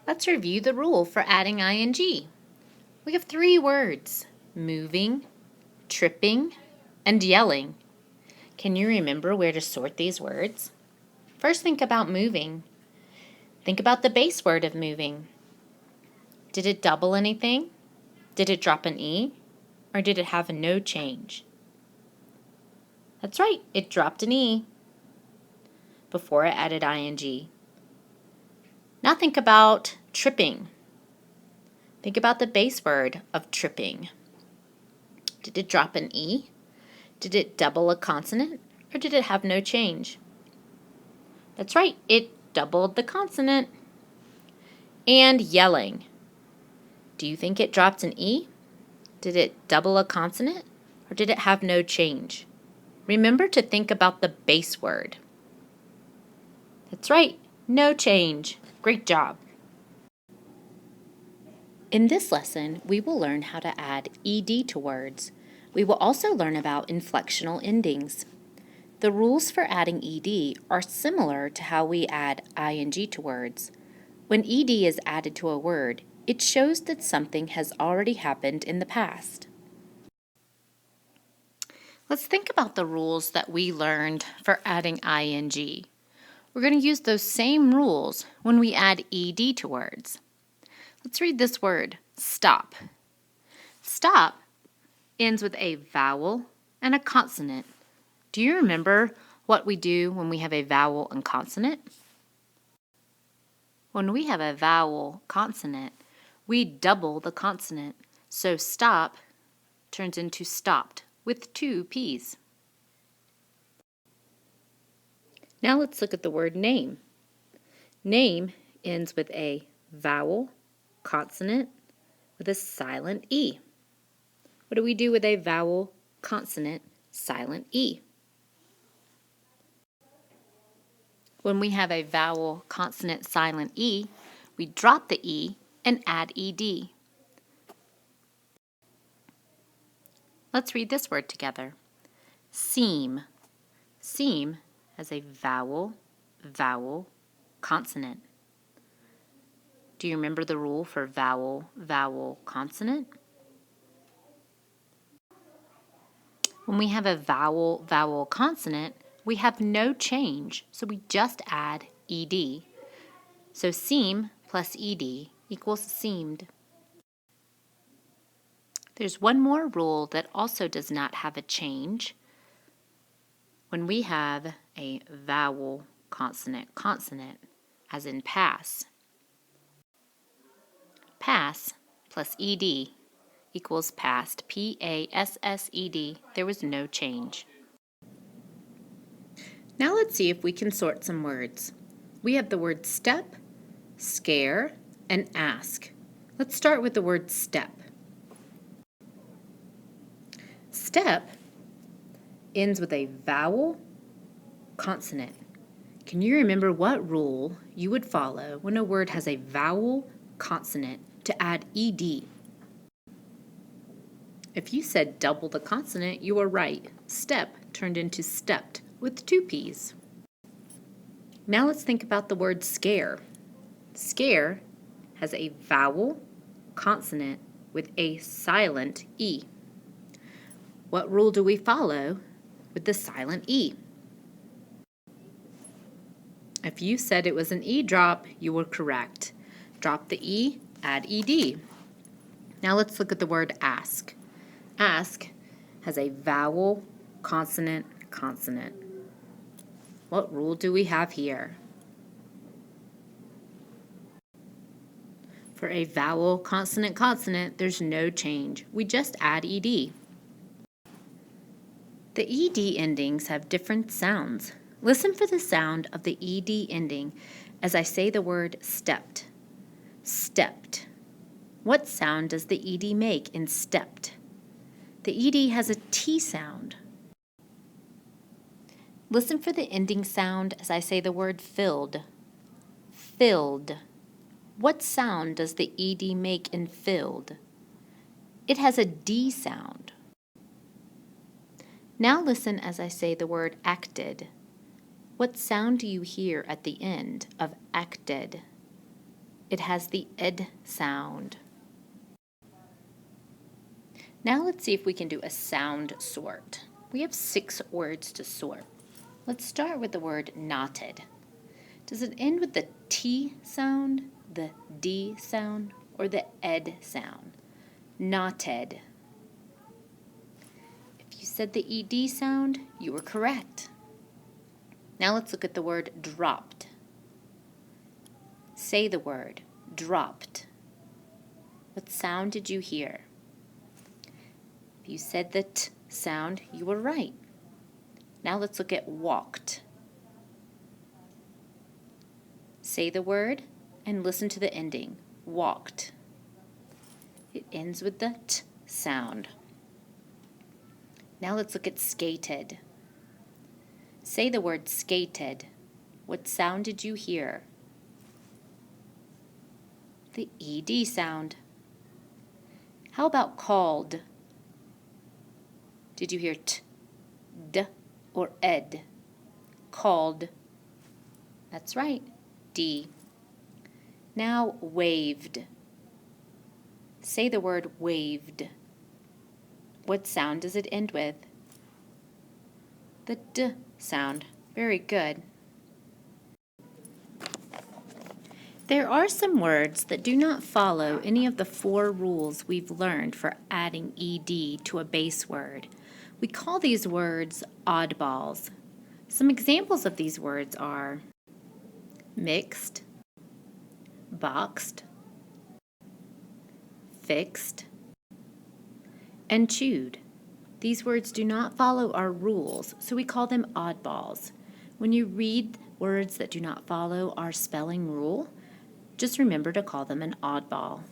Let's review the rule for adding ing. We have 3 words: moving, tripping, and yelling. Can you remember where to sort these words? First, think about moving. Think about the base word of moving. Did it double anything? Did it drop an E? Or did it have no change? That's right, it dropped an E before it added ing. Now think about tripping. Think about the base word of tripping. Did it drop an E? Did it double a consonant? Or did it have no change? That's right, it doubled the consonant. And yelling. Do you think it dropped an E? Did it double a consonant? Or did it have no change? Remember to think about the base word. That's right, no change. Great job. In this lesson, we will learn how to add ed to words. We will also learn about inflectional endings. The rules for adding ed are similar to how we add ing to words. When ed is added to a word, it shows that something has already happened in the past. Let's think about the rules that we learned for adding ing. We're going to use those same rules when we add ed to words. Let's read this word, stop. Stop ends with a vowel and a consonant. Do you remember what we do when we have a vowel and consonant? When we have a vowel consonant, we double the consonant. So stop turns into stopped with 2 P's. Now let's look at the word name. Name ends with a vowel consonant with a silent E. What do we do with a vowel consonant silent E? When we have a vowel consonant silent E, we drop the E and add ed. Let's read this word together. Seam. Seam has a vowel consonant. Do you remember the rule for vowel consonant? When we have a vowel consonant, we have no change, so we just add ed. So seam plus ed equals seamed. There's one more rule that also does not have a change. When we have a vowel consonant, as in pass, pass plus ed equals passed, P-A-S-S-E-D. There was no change. Now let's see if we can sort some words. We have the word step, scare, and ask. Let's start with the word step. Step ends with a vowel consonant. Can you remember what rule you would follow when a word has a vowel consonant to add ed? If you said double the consonant, you were right. Step turned into stepped with 2 P's. Now let's think about the word scare. Scare has a vowel consonant with a silent E. What rule do we follow with the silent E? If you said it was an E drop, you were correct. Drop the E, add ed. Now let's look at the word ask. Ask has a vowel consonant. What rule do we have here? For a vowel consonant, there's no change. We just add ed. The ed endings have different sounds. Listen for the sound of the ed ending as I say the word stepped. Stepped. What sound does the ed make in stepped? The ed has a T sound. Listen for the ending sound as I say the word filled. Filled. What sound does the ed make in filled? It has a D sound. Now listen as I say the word acted. What sound do you hear at the end of acted? It has the ed sound. Now let's see if we can do a sound sort. We have 6 words to sort. Let's start with the word knotted. Does it end with the T sound, the D sound, or the ed sound? Knotted. If you said the ED sound, you were correct. Now let's look at the word dropped. Say the word, dropped. What sound did you hear? If you said the T sound, you were right. Now let's look at walked. Say the word and listen to the ending, walked. It ends with the T sound. Now let's look at skated. Say the word skated. What sound did you hear? The ED sound. How about called? Did you hear T, D, or ed? Called. That's right, D. Now waved. Say the word waved. What sound does it end with? The D sound. Very good. There are some words that do not follow any of the 4 rules we've learned for adding ed to a base word. We call these words oddballs. Some examples of these words are mixed, boxed, fixed, and chewed. These words do not follow our rules, so we call them oddballs. When you read words that do not follow our spelling rule, just remember to call them an oddball.